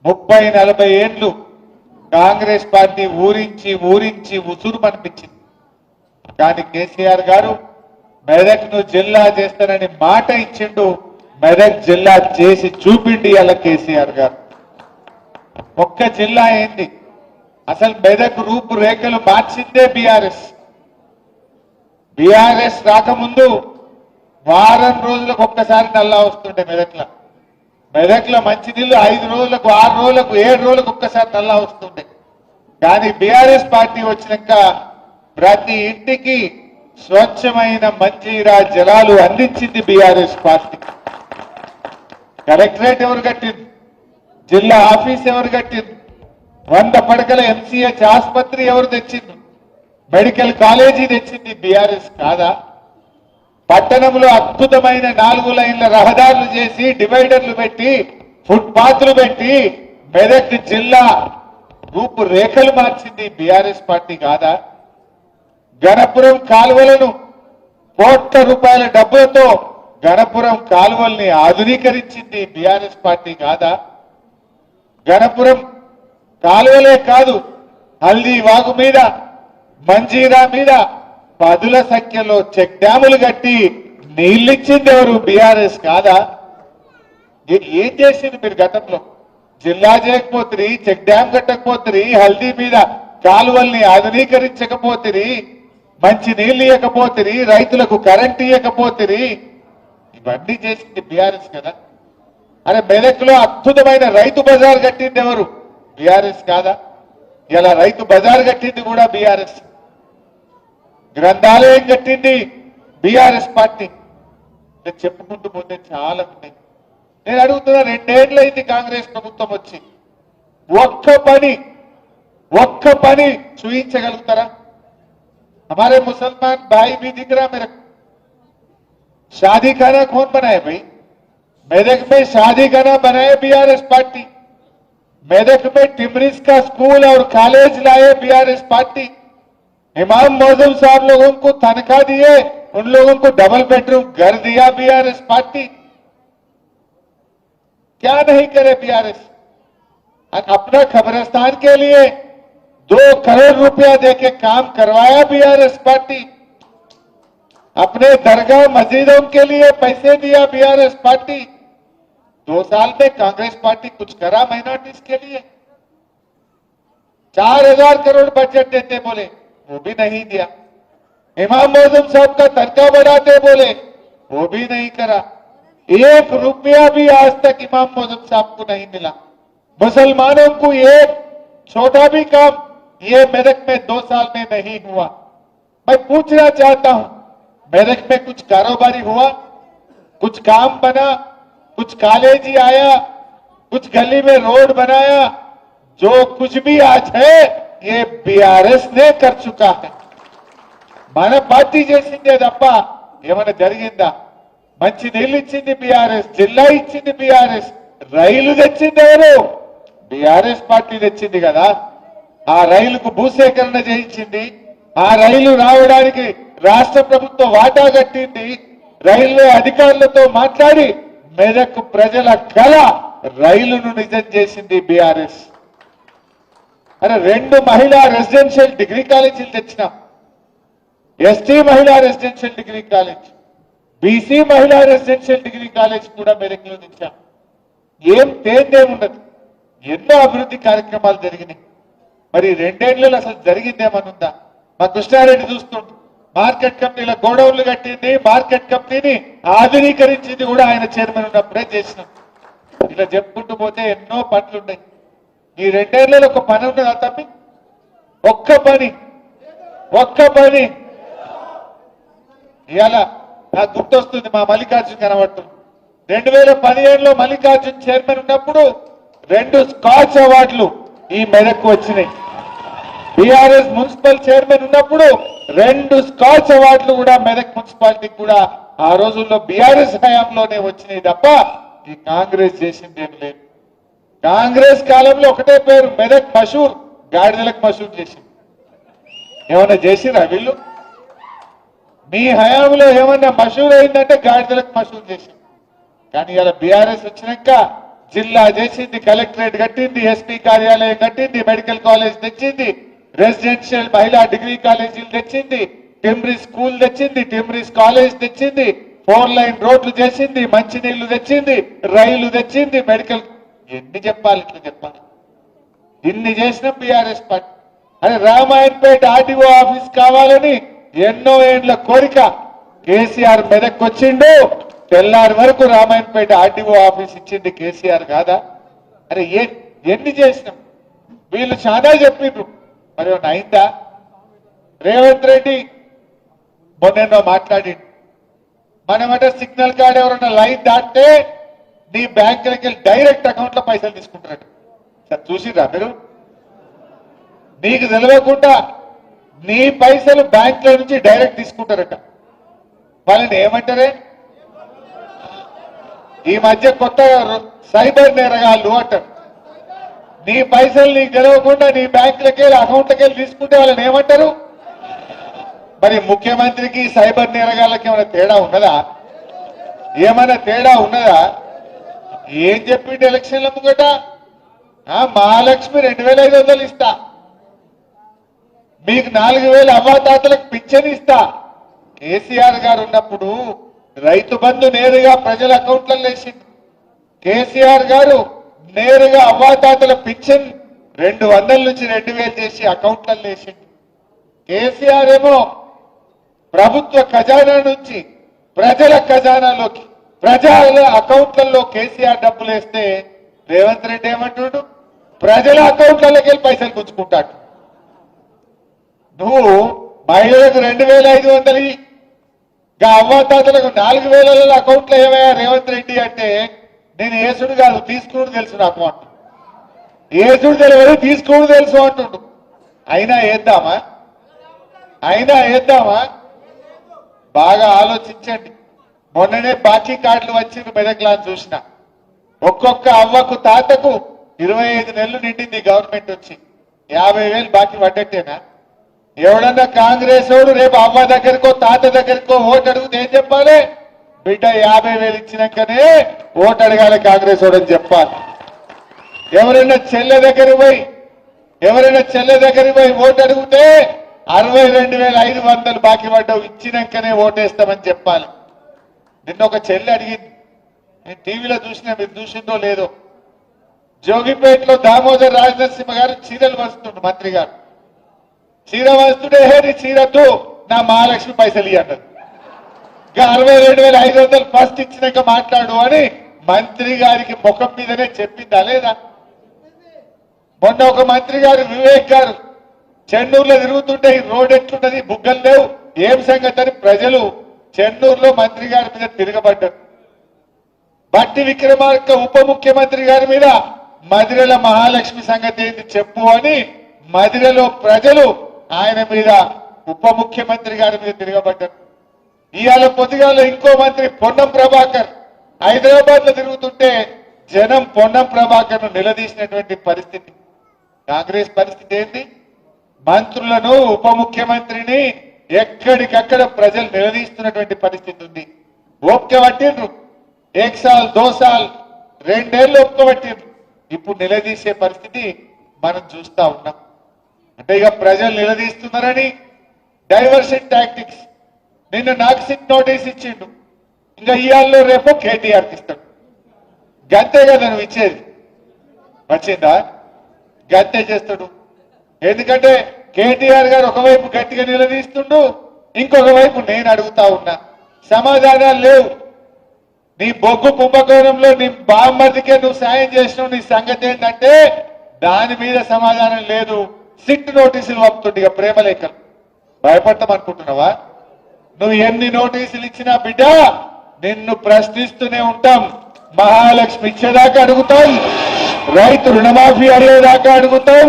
30-40 ఏళ్లు కాంగ్రెస్ పార్టీ ఊరించి ఉసురు అనిపించింది. కానీ కేసీఆర్ గారు మెదక్ను జిల్లా చేస్తానని మాట ఇచ్చిండు. మెదక్ జిల్లా చేసి చూపిండి అలా కేసీఆర్ గారు. ఒక్క జిల్లా ఏంది, అసలు మెదక్ రూపురేఖలు మార్చిందే బీఆర్ఎస్. బీఆర్ఎస్ రాకముందు వారం రోజులకు ఒక్కసారి నల్లా వస్తుండే మెదక్లో మంచినీళ్ళు 5 రోజులకు 6 రోజులకు 7 రోజులకు ఒక్కసారి నల్లా వస్తుండే. కానీ బీఆర్ఎస్ పార్టీ వచ్చినాక ప్రతి ఇంటికి స్వచ్ఛమైన మంజీరా జలాలు అందించింది బీఆర్ఎస్ పార్టీ. కలెక్టరేట్ ఎవరు కట్టింది, జిల్లా ఆఫీస్ ఎవరు కట్టింది, 100 పడకల ఎంసీహెచ్ ఆసుపత్రి ఎవరు తెచ్చింది, మెడికల్ కాలేజీ తెచ్చింది బీఆర్ఎస్ కాదా? పట్టణంలో అద్భుతమైన 4 లైన్ల రహదారులు చేసి డివైడర్లు పెట్టి ఫుట్పాత్లు పెట్టి మెదక్ జిల్లా రూపురేఖలు మార్చింది బీఆర్ఎస్ పార్టీ కాదా? గణపురం కాలువలను ₹1,00,00,000 డబ్బులతో గణపురం కాలువల్ని ఆధునీకరించింది బీఆర్ఎస్ పార్టీ కాదా? గణపురం కాలువలే కాదు, హల్దీ వాగు మీద మంజీరా మీద 10ల సంఖ్యలో చెక్ డ్యాములు కట్టి నీళ్ళిచ్చింది ఎవరు? బీఆర్ఎస్ కాదా? ఏం చేసింది మీరు గతంలో? జిల్లా చేయకపోతే, చెక్ డ్యామ్ కట్టకపోతే, హల్దీ మీద కాలువల్ని ఆధునీకరించకపోతే, మంచి నీళ్లు ఇవ్వకపోతే, రైతులకు కరెంట్ ఇవ్వకపోతే, ఇవన్నీ చేసింది బీఆర్ఎస్ కదా. అరే మెదక్లో అద్భుతమైన రైతు బజార్ కట్టింది ఎవరు? బీఆర్ఎస్ కాదా? ఇలా రైతు బజార్ కట్టింది కూడా బీఆర్ఎస్. గ్రంథాలయం కట్టింది బీఆర్ఎస్ పార్టీ. చెప్పుకుంటూ పోతే చాలా ఉన్నాయి. నేను అడుగుతున్నా, 2 ఏళ్లైంది కాంగ్రెస్ ప్రభుత్వం వచ్చి, ఒక్క పని చూయించగలుగుతారా? हमारे मुसलमान भाई भी दिख रहा मेरे को। शादी खाना कौन बनाए भाई? मेदक में शादी खाना बनाए बीआरएस पार्टी। मेदक में टिमरिस का स्कूल और कॉलेज लाए बीआरएस पार्टी। इमाम मौजूम साहब लोगों को तनख्वाह दिए, उन लोगों को डबल बेडरूम घर दिया बीआरएस पार्टी। क्या नहीं करे बीआरएस? अपना खबरस्तान के लिए 2 करोड़ रुपया देके काम करवाया बीआरएस पार्टी। अपने दरगाह मस्जिदों के लिए पैसे दिया बीआरएस पार्टी। 2 साल में कांग्रेस पार्टी कुछ करा माइनॉरिटीज के लिए? 4000 करोड़ बजट देते बोले, वो भी नहीं दिया। इमाम मौजूम साहब का तनख्वाह बढ़ाते बोले, वो भी नहीं करा। 1 रुपया भी आज तक इमाम मौजूम साहब को नहीं मिला। मुसलमानों को एक छोटा भी काम ये मेदक में 2 साल में नहीं हुआ। मैं पूछना चाहता हूं, मेदक में कुछ कारोबारी हुआ, कुछ काम बना, कुछ कॉलेज ही आया, कुछ गली में रोड बनाया? जो कुछ भी आज है ये बीआरएस ने कर चुका है। మన పార్టీ చేసిందే తప్ప ఏమైనా జరిగిందా? మంచి నీళ్ళు ఇచ్చింది బీఆర్ఎస్, జిల్లా ఇచ్చింది బీఆర్ఎస్, రైలు తెచ్చింది ఎవరు? బీఆర్ఎస్ పార్టీ తెచ్చింది కదా. ఆ రైలుకు భూసేకరణ చేయించింది, ఆ రైలు రావడానికి రాష్ట్ర ప్రభుత్వం వాటా కట్టింది, రైల్వే అధికారులతో మాట్లాడి మెదక్ ప్రజల కళ రైలును నిజం చేసింది బీఆర్ఎస్. అరే 2 మహిళా రెసిడెన్షియల్ డిగ్రీ కాలేజీలు తెచ్చినాం. ఎస్టీ మహిళా రెసిడెన్షియల్ డిగ్రీ కాలేజ్, బీసీ మహిళా రెసిడెన్షియల్ డిగ్రీ కాలేజ్ కూడా మెదక్లో తెచ్చాం. ఏం తేందేముండదు, ఎన్నో అభివృద్ధి కార్యక్రమాలు జరిగినాయి. మరి 2 ఏళ్లలో అసలు జరిగిందేమనుందా? మా కృష్ణారెడ్డి చూస్తుంటే మార్కెట్ కమిటీల గోడౌన్లు కట్టింది, మార్కెట్ కమిటీని ఆధునీకరించింది కూడా ఆయన చైర్మన్ ఉన్నప్పుడే చేసినాం. ఇలా చెప్పుకుంటూ పోతే ఎన్నో పనులు ఉన్నాయి. ఈ 2 ఏళ్లలో ఒక పని ఉన్నదా తప్పి? ఒక్క పని ఇవాళ నాకు గుర్తొస్తుంది, మా మల్లికార్జున్ కనబడుతుంది. 2015లో మల్లికార్జున్ చైర్మన్ ఉన్నప్పుడు 2 స్కాచ్ అవార్డులు ఈ మెదక్కు వచ్చినాయి. బీఆర్ఎస్ మున్సిపల్ చైర్మన్ ఉన్నప్పుడు 2 స్కాచ్ అవార్డులు కూడా మెదక్ మున్సిపాలిటీకి కూడా ఆ రోజుల్లో బీఆర్ఎస్ హయాంలోనే వచ్చినాయి తప్ప ఈ కాంగ్రెస్ చేసిందేం లేదు. కాంగ్రెస్ కాలంలో ఒకటే పేరు మెదక్ మషూర్, గాడిదలకు మషూర్ చేసింది. ఏమన్నా చేసిరా వీళ్ళు? మీ హయాంలో ఏమన్నా మషూర్ అయిందంటే గాడిదలకు మషూర్ చేసింది. కానీ ఇలా బీఆర్ఎస్ వచ్చినాక జిల్లా చేసింది, కలెక్టరేట్ కట్టింది, ఎస్పీ కార్యాలయం కట్టింది, మెడికల్ కాలేజ్ తెచ్చింది, రెసిడెన్షియల్ మహిళా డిగ్రీ కాలేజీలు తెచ్చింది, టిమ్రీ స్కూల్ తెచ్చింది, టిమ్రీస్ కాలేజ్ తెచ్చింది, 4 లైన్ రోడ్లు చేసింది, మంచినీళ్లు తెచ్చింది, రైలు తెచ్చింది, మెడికల్. ఎన్ని చెప్పాలి, ఇట్లా చెప్పాలి. ఇన్ని చేసిన బీఆర్ఎస్ పార్టీ. అదే రామాయణపేట ఆర్టీఓ ఆఫీస్ కావాలని ఎన్నో ఏండ్ల కోరిక. కేసీఆర్ మెదక్కి వచ్చిండు, తెల్లారి వరకు రామాయణపేట ఆర్టీఓ ఆఫీస్ ఇచ్చింది కేసీఆర్ కాదా? అరే ఎన్ని చేసినాం. వీళ్ళు చాలా చెప్పిండ్రు, మరి ఏమన్నా అయిందా? రేవంత్ రెడ్డి మొన్నెన్నో మాట్లాడిండు. మనమట సిగ్నల్ కార్డ్ ఎవరన్నా లైన్ దాటితే నీ బ్యాంకులకి వెళ్ళి డైరెక్ట్ అకౌంట్ లో పైసలు తీసుకుంటారట. సార్ చూసిరా మీరు? నీకు తెలియకుండా నీ పైసలు బ్యాంకుల నుంచి డైరెక్ట్ తీసుకుంటారట. వాళ్ళని ఏమంటారే? ఈ మధ్య కొత్త సైబర్ నేరగాళ్ళు అంటారు. నీ పైసలు నీకు తెలియకుండా నీ బ్యాంకులకి వెళ్ళి అకౌంట్లకి వెళ్ళి తీసుకుంటే వాళ్ళని ఏమంటారు? మరి ముఖ్యమంత్రికి సైబర్ నేరగాళ్ళకి ఏమైనా తేడా ఉన్నదా? ఏమైనా తేడా ఉన్నదా? ఏం చెప్పిండు ఎలక్షన్ల ముంగట? మహాలక్ష్మి 2500 ఇస్తా, మీకు 4000 అవ్వాతాతలకు పింఛన్ ఇస్తా. కేసీఆర్ గారు ఉన్నప్పుడు రైతు బంధు నేరుగా ప్రజల అకౌంట్లలో వేసింది. కేసీఆర్ గారు నేరుగా అవ్వాతాతల పింఛన్ 200 నుంచి 2000 చేసి అకౌంట్లలో వేసింది. కేసీఆర్ ఏమో ప్రభుత్వ ఖజానా నుంచి ప్రజల ఖజానాలోకి, ప్రజల అకౌంట్లలో కేసీఆర్ డబ్బులు వేస్తే రేవంత్ రెడ్డి ఏమంటున్నాడు? ప్రజల అకౌంట్లలోకి వెళ్ళి పైసలు పుచ్చుకుంటాడు. నువ్వు మహిళలకు 2500 అవ్వాతాతలకు 4000 అకౌంట్లో ఏమయ్యా రేవంత్ రెడ్డి అంటే, నేను ఏసుడు కాదు తీసుకుడు తెలుసు నాకు అంటు. ఏసుడు తెలియదు తీసుకుడు తెలుసు అంటుండు. అయినా వేద్దామా? బాగా ఆలోచించండి. మొన్ననే బాకీ కార్డులు వచ్చింది మెదక్లా చూసిన. ఒక్కొక్క అవ్వకు తాతకు 25 నెలలు నిండింది గవర్నమెంట్ వచ్చి. 50,000 బాకీ పడ్డట్టేనా? ఎవడన్నా కాంగ్రెస్ వాడు రేపు అవ్వ దగ్గరకో తాత దగ్గరకో ఓటు అడిగితే ఏం చెప్పాలి? బిడ్డ 50,000 ఇచ్చినాకనే ఓటు అడగాలి కాంగ్రెస్ వాడు అని చెప్పాలి. ఎవరైనా చెల్లె దగ్గరికి పోయి ఓటు అడిగితే 62,500 బాకీ పడ్డావు, ఇచ్చినాకనే ఓటేస్తామని చెప్పాలి. నిన్న ఒక చెల్లె అడిగింది, నేను టీవీలో చూసినా, మీరు చూసిందో లేదో. జోగిపేటలో దామోదర్ రాజనరసింహ గారు చీరలు వస్తుండ్రు, మంత్రి గారు చీర వస్తుంటే నీ చీరతో నా మహాలక్ష్మి పైసలు ఇవ్వన్నారు. ఇంకా 62,500 ఫస్ట్ ఇచ్చినాక మాట్లాడు అని మంత్రి గారికి ముఖం మీదనే చెప్పిందా లేదా? మొన్న ఒక మంత్రి గారు వివేక్ గారు చెన్నూరులో తిరుగుతుంటే ఈ రోడ్ ఎట్లున్నది, బుగ్గలు లేవు, ఏం సంగతి అని ప్రజలు చెన్నూరులో మంత్రి గారి మీద తిరగబడ్డారు. బట్టి విక్రమార్క ఉప ముఖ్యమంత్రి గారి మీద మదిరల మహాలక్ష్మి సంగతి ఏంది చెప్పు అని మదిరలో ప్రజలు ఆయన మీద, ఉప ముఖ్యమంత్రి గారి మీద తిరగబడ్డారు. ఇవాళ పొద్దుగాల ఇంకో మంత్రి పొన్నం ప్రభాకర్ హైదరాబాద్ లో తిరుగుతుంటే జనం పొన్నం ప్రభాకర్ ను నిలదీసినటువంటి పరిస్థితి. కాంగ్రెస్ పరిస్థితి ఏంటి? మంత్రులను, ఉప ముఖ్యమంత్రిని ఎక్కడికక్కడ ప్రజలు నిలదీస్తున్నటువంటి పరిస్థితి ఉంది. ఓపిక పట్టిండ్రు, 1 సాల్ 2 సాల్ 2 ఏళ్ళు ఓపిక పట్టిండ్రు. ఇప్పుడు నిలదీసే పరిస్థితి మనం చూస్తా ఉన్నాం. అంటే ఇక ప్రజలు నిలదీస్తున్నారని డైవర్షన్ టాక్టిక్స్. నిన్న నాకు సిట్ నోటీస్ ఇచ్చిండు, ఇంకా ఇవాళ రేపు కేటీఆర్కి ఇస్తాడు. గంతే కదా నువ్వు ఇచ్చేది, వచ్చిందా? గంతే చేస్తాడు. ఎందుకంటే కేటీఆర్ గారు ఒకవైపు గట్టిగా నిలదీస్తుండు, ఇంకొక వైపు నేను అడుగుతా ఉన్నా, సమాధానాలు లేవు. నీ బొగ్గు కుంభకోణంలో నీ బామ్మర్దికే నువ్వు సాయం చేసినావు, నీ సంగతి ఏంటంటే దాని మీద సమాధానం లేదు. సిట్ నోటీసులు పంపుతుండే ఇక ప్రేమలేఖలు. భయపడతాం అనుకుంటున్నావా? నువ్వు ఎన్ని నోటీసులు ఇచ్చినా బిడ్డ నిన్ను ప్రశ్నిస్తూనే ఉంటాం. మహాలక్ష్మి ఇచ్చేదాకా అడుగుతాం, రైతు రుణమాఫీ అడిగేదాకా అడుగుతాం,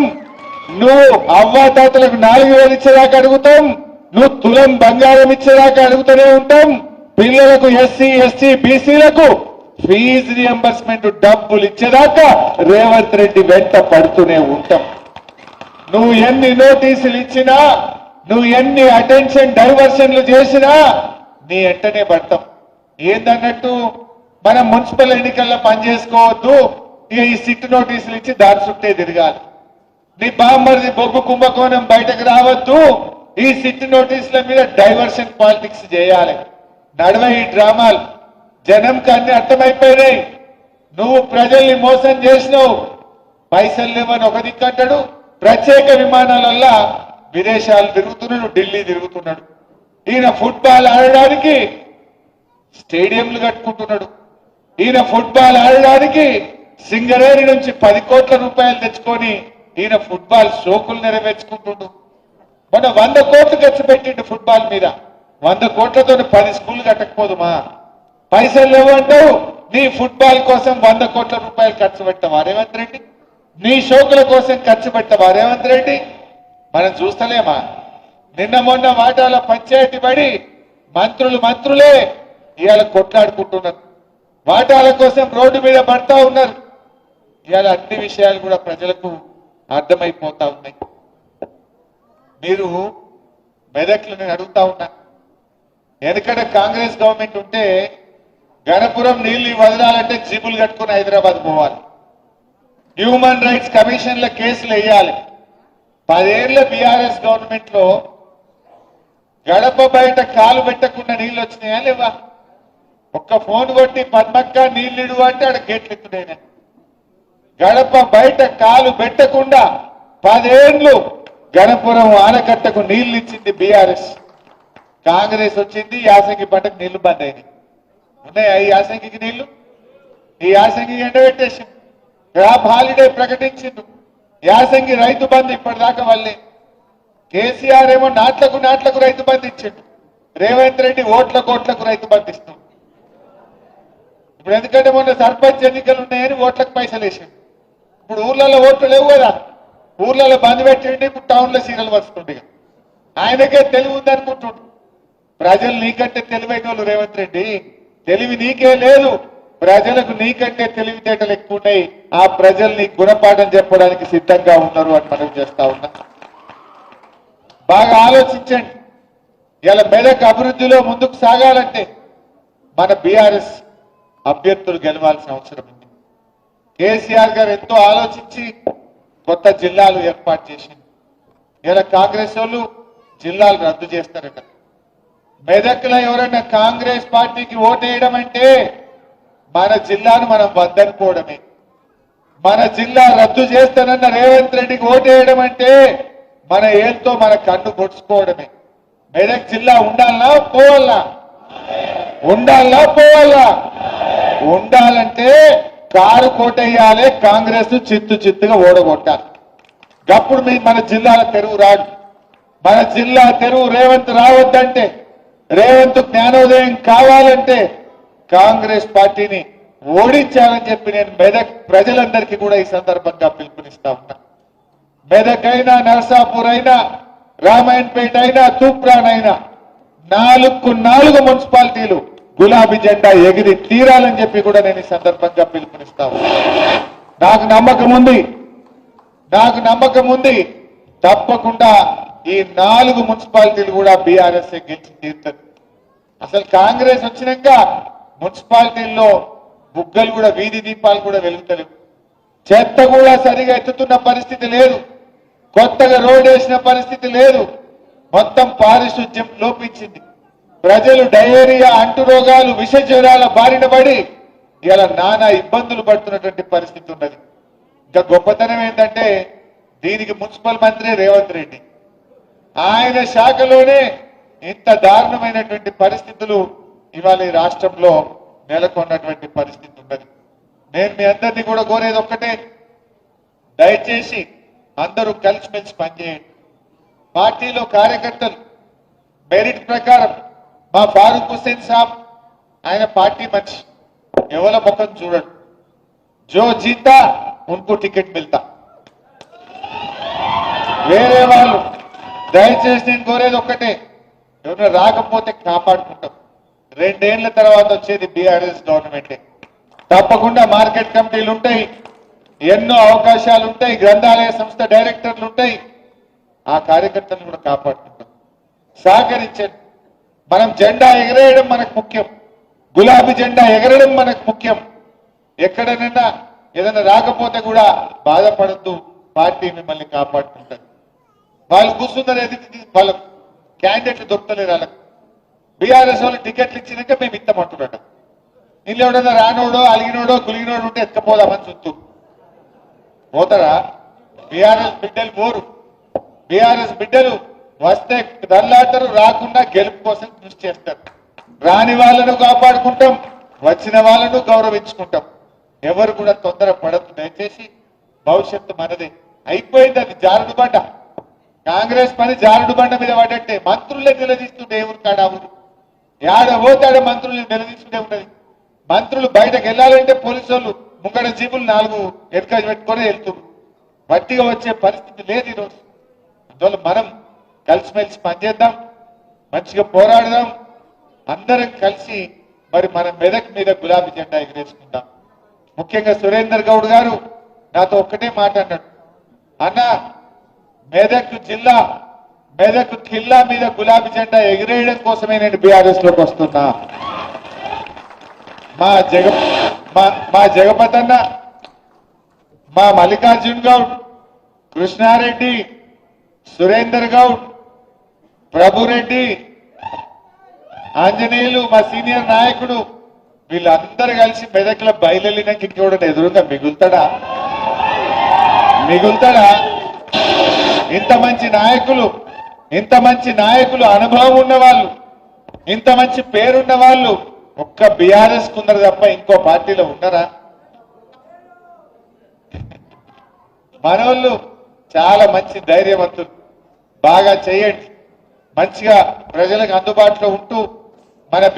నువ్వు అవ్వాతాతలకు 4,000 ఇచ్చేదాకా అడుగుతాం, నువ్వు తులం బంగారం ఇచ్చేదాకా అడుగుతూనే ఉంటాం. పిల్లలకు ఎస్సీ ఎస్టీ బీసీలకు ఫీజు రియంబర్స్మెంట్ డబ్బులు ఇచ్చేదాకా రేవంత్ రెడ్డి వెంట పడుతూనే ఉంటాం. నువ్వు ఎన్ని నోటీసులు ఇచ్చినా, నువ్వు ఎన్ని అటెన్షన్ డైవర్షన్లు చేసినా నీ వెంటనే పడతాం. ఏందన్నట్టు మనం మున్సిపల్ ఎన్నికల్లో పనిచేసుకోవద్దు, ఇక ఈ సిట్ నోటీసులు ఇచ్చి దాని చుట్టే తిరగాలి. నీ బామ్మర్ది బొగ్గు కుంభకోణం బయటకు రావద్దు, ఈ సిట్ నోటీసుల మీద డైవర్షన్ పాలిటిక్స్ చేయాలి. నడవ ఈ డ్రామాలు. జనంకి అన్ని అర్థమైపోయినాయి. నువ్వు ప్రజల్ని మోసం చేసినావు. పైసలు లేవని ఒక దిక్కంటాడు, ప్రత్యేక విమానాలల్లా విదేశాలు తిరుగుతున్నాడు, ఢిల్లీ తిరుగుతున్నాడు. ఈయన ఫుట్బాల్ ఆడడానికి స్టేడియంలు కట్టుకుంటున్నాడు. ఈయన ఫుట్బాల్ ఆడడానికి సింగరేణి నుంచి 10 కోట్ల రూపాయలు తెచ్చుకొని ఈయన ఫుట్బాల్ షోకులు నెరవేర్చుకుంటుండు. మన 100 కోట్లు ఖర్చు పెట్టిండు ఫుట్బాల్ మీద. 100 కోట్లతో 10 స్కూళ్ళు కట్టకపోదుమా? పైసలు లేవంటావు, నీ ఫుట్బాల్ కోసం 100 కోట్ల రూపాయలు ఖర్చు పెట్టవా రేవంత్ రెడ్డి? నీ షోకుల కోసం ఖర్చు పెట్టవా రేవంత్ రెడ్డి? మనం చూస్తలేమా? నిన్న మొన్న వాటాల పంచాయతీ పడి మంత్రులే ఇవాళ కొట్లాడుకుంటున్నారు. వాటాల కోసం రోడ్డు మీద పడతా ఉన్నారు. ఇవాళ అన్ని విషయాలు కూడా ప్రజలకు అర్థమైపోతా ఉన్నాయి. మీరు మెదక్లు నేను అడుగుతా ఉన్నా, ఎందుకంటే కాంగ్రెస్ గవర్నమెంట్ ఉంటే గణపురం నీళ్లు వదలాలంటే జీబులు కట్టుకుని హైదరాబాద్ పోవాలి. హ్యూమన్ రైట్స్ కమిషన్ల కేసులు వేయాలి. 10 ఏళ్ల బీఆర్ఎస్ గవర్నమెంట్ లో గడప బయట కాలు పెట్టకుండా నీళ్ళు వచ్చినాయా లేవా? ఒక్క ఫోన్ కొట్టి పద్మక్క నీళ్ళిడు అంటే ఆడ గేట్లు ఎత్తుడైనా. గడప బయట కాలు పెట్టకుండా 10 ఏళ్లు గణపురం ఆనకట్టకు నీళ్లు ఇచ్చింది బీఆర్ఎస్. కాంగ్రెస్ వచ్చింది, యాసంగి పంటకు నీళ్లు బంద్ అయినాయి. ఉన్నాయా ఈ యాసంగికి నీళ్లు? ఈ యాసంగి ఎండబెట్టేసింది. Crop holiday ప్రకటించిండు. యాసంగి రైతు బంధు ఇప్పటిదాకా వల్లే. కేసీఆర్ ఏమో నాట్లకు రైతు బంధు ఇచ్చిండు. రేవంత్ రెడ్డి ఓట్లకు రైతు బంధు ఇస్తుంది. ఇప్పుడు ఎందుకంటే మొన్న సర్పంచ్ ఎన్నికలు ఉన్నాయని ఓట్లకు పైసలు వేసిండు. ఇప్పుడు ఊర్లలో ఓట్లు లేవు కదా, ఊర్లలో బంద్ పెట్టిండి. ఇప్పుడు టౌన్లో సీరియల్ వస్తుండే. ఆయనకే తెలివి ఉందనుకుంటుండు. ప్రజలు నీకంటే తెలివైన వాళ్ళు రేవంత్ రెడ్డి. తెలివి నీకే లేదు, ప్రజలకు నీకంటే తెలివితేటలు ఎక్కువ ఉన్నాయి. ఆ ప్రజలు నీ గుణపాఠం చెప్పడానికి సిద్ధంగా ఉన్నారు అని మనం చేస్తా ఉన్నా. బాగా ఆలోచించండి. ఇలా మెదక్ అభివృద్ధిలో ముందుకు సాగాలంటే మన బీఆర్ఎస్ అభ్యర్థులు గెలవాల్సిన అవసరం ఉంది. కేసీఆర్ గారు ఎంతో ఆలోచించి కొత్త జిల్లాలు ఏర్పాటు చేసింది. ఇలా కాంగ్రెస్ వాళ్ళు జిల్లాలు రద్దు చేస్తారట. మెదక్లో ఎవరైనా కాంగ్రెస్ పార్టీకి ఓటేయడం అంటే మన జిల్లాను మనం వద్దనుకోవడమే. మన జిల్లా రద్దు చేస్తానన్న రేవంత్ రెడ్డికి ఓటేయడం అంటే మన ఏళ్ళతో మన కన్ను పొడుచుకోవడమే. మెదక్ జిల్లా ఉండాలనా పోవాలా? ఉండాలనా పోవాలా? ఉండాలంటే కారు కోటేయాలి, కాంగ్రెస్ చిత్తుగా ఓడగొట్టాలి. అప్పుడు మన జిల్లాల తెరువు రాడు. మన జిల్లా తెరువు రేవంత్ రావద్దంటే, రేవంత్ జ్ఞానోదయం కావాలంటే కాంగ్రెస్ పార్టీని ఓడించాలని చెప్పి నేను మెదక్ ప్రజలందరికీ కూడా ఈ సందర్భంగా పిలుపునిస్తా ఉన్నా. మెదక్ అయినా, నర్సాపూర్ అయినా, రామాయణపేట అయినా, తూప్రాన్ అయినా 4 మున్సిపాలిటీలు గులాబీ జెండా ఎగిరి తీరాలని చెప్పి కూడా నేను ఈ సందర్భంగా పిలుపునిస్తా ఉన్నా. నాకు నమ్మకం ఉంది తప్పకుండా ఈ 4 మున్సిపాలిటీలు కూడా బీఆర్ఎస్ గెలిచి తీరుతుంది. అసలు కాంగ్రెస్ వచ్చినాక మున్సిపాలిటీల్లో బుగ్గలు కూడా, వీధి దీపాలు కూడా వెలుగుతలేవు. చెత్త కూడా సరిగా ఎత్తుతున్న పరిస్థితి లేదు. కొత్తగా రోడ్ వేసిన పరిస్థితి లేదు. మొత్తం పారిశుద్ధ్యం లోపించింది. ప్రజలు డయేరియా, అంటురోగాలు, విష జ్వరాల బారిన పడి ఇలా నానా ఇబ్బందులు పడుతున్నటువంటి పరిస్థితి ఉన్నది. ఇంకా గొప్పతనం ఏంటంటే దీనికి మున్సిపల్ మంత్రి రేవంత్ రెడ్డి. ఆయన శాఖలోనే ఇంత దారుణమైనటువంటి పరిస్థితులు ఇవాళ ఈ రాష్ట్రంలో నెలకొన్నటువంటి పరిస్థితి ఉన్నది. నేను మీ అందరినీ కూడా కోరేది ఒక్కటే, దయచేసి అందరూ కలిసిమెలిసి పనిచేయండి. పార్టీలో కార్యకర్తలు మెరిట్ ప్రకారం మా ఫారూక్ హుస్సేన్ సాబ్ ఆయన పార్టీ మనిషి, ఎవరి ముఖం చూడండి. జో జీతా ఉनको టికెట్ మిల్తా. వేరే వాళ్ళు దయచేసి నేను కోరేది ఒక్కటే, ఎవరైనా రాకపోతే కాపాడుకుంటాం. 2 ఏళ్ల తర్వాత వచ్చేది బీఆర్ఎస్ గవర్నమెంటే. తప్పకుండా మార్కెట్ కమిటీలు ఉంటాయి, ఎన్నో అవకాశాలు ఉంటాయి, గ్రంథాలయ సంస్థ డైరెక్టర్లు ఉంటాయి. ఆ కార్యకర్తలను కూడా కాపాడుకుంటాం. సహకరించండి. మనం జెండా ఎగరేయడం మనకు ముఖ్యం, గులాబీ జెండా ఎగరడం మనకు ముఖ్యం. ఎక్కడనైనా ఏదైనా రాకపోతే కూడా బాధపడద్దు, పార్టీ మిమ్మల్ని కాపాడుకుంటుంది. వాళ్ళు కూర్చున్నారు ఎదుటి వాళ్ళ క్యాండిడేట్లు దొరుకుతలేరు. వాళ్ళకు బీఆర్ఎస్ వాళ్ళు టికెట్లు ఇచ్చినాక మేము ఇస్తామంటున్నట. ఇల్లు ఎవడన్నా రానోడో అలిగినోడో గులిగినోడు ఉంటే ఎత్తుకపోదామని చుట్టూ పోతారా? బీఆర్ఎస్ బిడ్డలు పోరు. బీఆర్ఎస్ బిడ్డలు వస్తే దల్లాటరు, రాకుండా గెలుపు కోసం కృషి చేస్తారు. రాని వాళ్ళను కాపాడుకుంటాం, వచ్చిన వాళ్ళను గౌరవించుకుంటాం. ఎవరు కూడా తొందర పడద్దు దయచేసి. భవిష్యత్తు మనదే. అయిపోయింది అది జారుడు బండ. కాంగ్రెస్ పని జారుడు బండ మీద పడ్డట్టే. మంత్రులే నిలదీస్తుంటే ఎవరు కాడా ఊరు ఏడ పోతాడ మంత్రుల్ని నిలదీస్తుంటే ఉన్నది. మంత్రులు బయటకు వెళ్ళాలంటే పోలీసు వాళ్ళు ముంగడ జీబులు 4 ఎన్కరేజ్ పెట్టుకొని వెళ్తున్నారు. వట్టిగా వచ్చే పరిస్థితి లేదు ఈరోజు. అందువల్ల మనం కలిసిమెలిసి పనిచేద్దాం, మంచిగా పోరాడదాం, అందరం కలిసి మరి మన మెదక్ మీద గులాబీ జెండా ఎగరేసుకుందాం. ముఖ్యంగా సురేందర్ గౌడ్ గారు నాతో ఒక్కటే మాట అన్నాడు, అన్న మెదక్ జిల్లా మెదక్ కిల్లా మీద గులాబీ జెండా ఎగిరేయడం కోసమే నేను బీఆర్ఎస్ లోకి వస్తున్నా. మా జగపతి అన్న, మా మల్లికార్జున్ గౌడ్, కృష్ణారెడ్డి, సురేందర్ గౌడ్, ప్రభురెడ్డి, ఆంజనేయులు, మా సీనియర్ నాయకుడు, వీళ్ళందరూ కలిసి మెదక్ల బయలునాక ఇంకోటి ఎదురుగా మిగులుతాడా? ఇంత మంచి నాయకులు, అనుభవం ఉన్న వాళ్ళు, ఇంత మంచి పేరున్న వాళ్ళు ఒక్క బీఆర్ఎస్ కుందరు తప్ప ఇంకో పార్టీలో ఉన్నారా? మనోళ్ళు చాలా మంచి ధైర్యవంతులు. బాగా చేయండి, మంచిగా ప్రజలకు అందుబాటులో ఉంటూ మన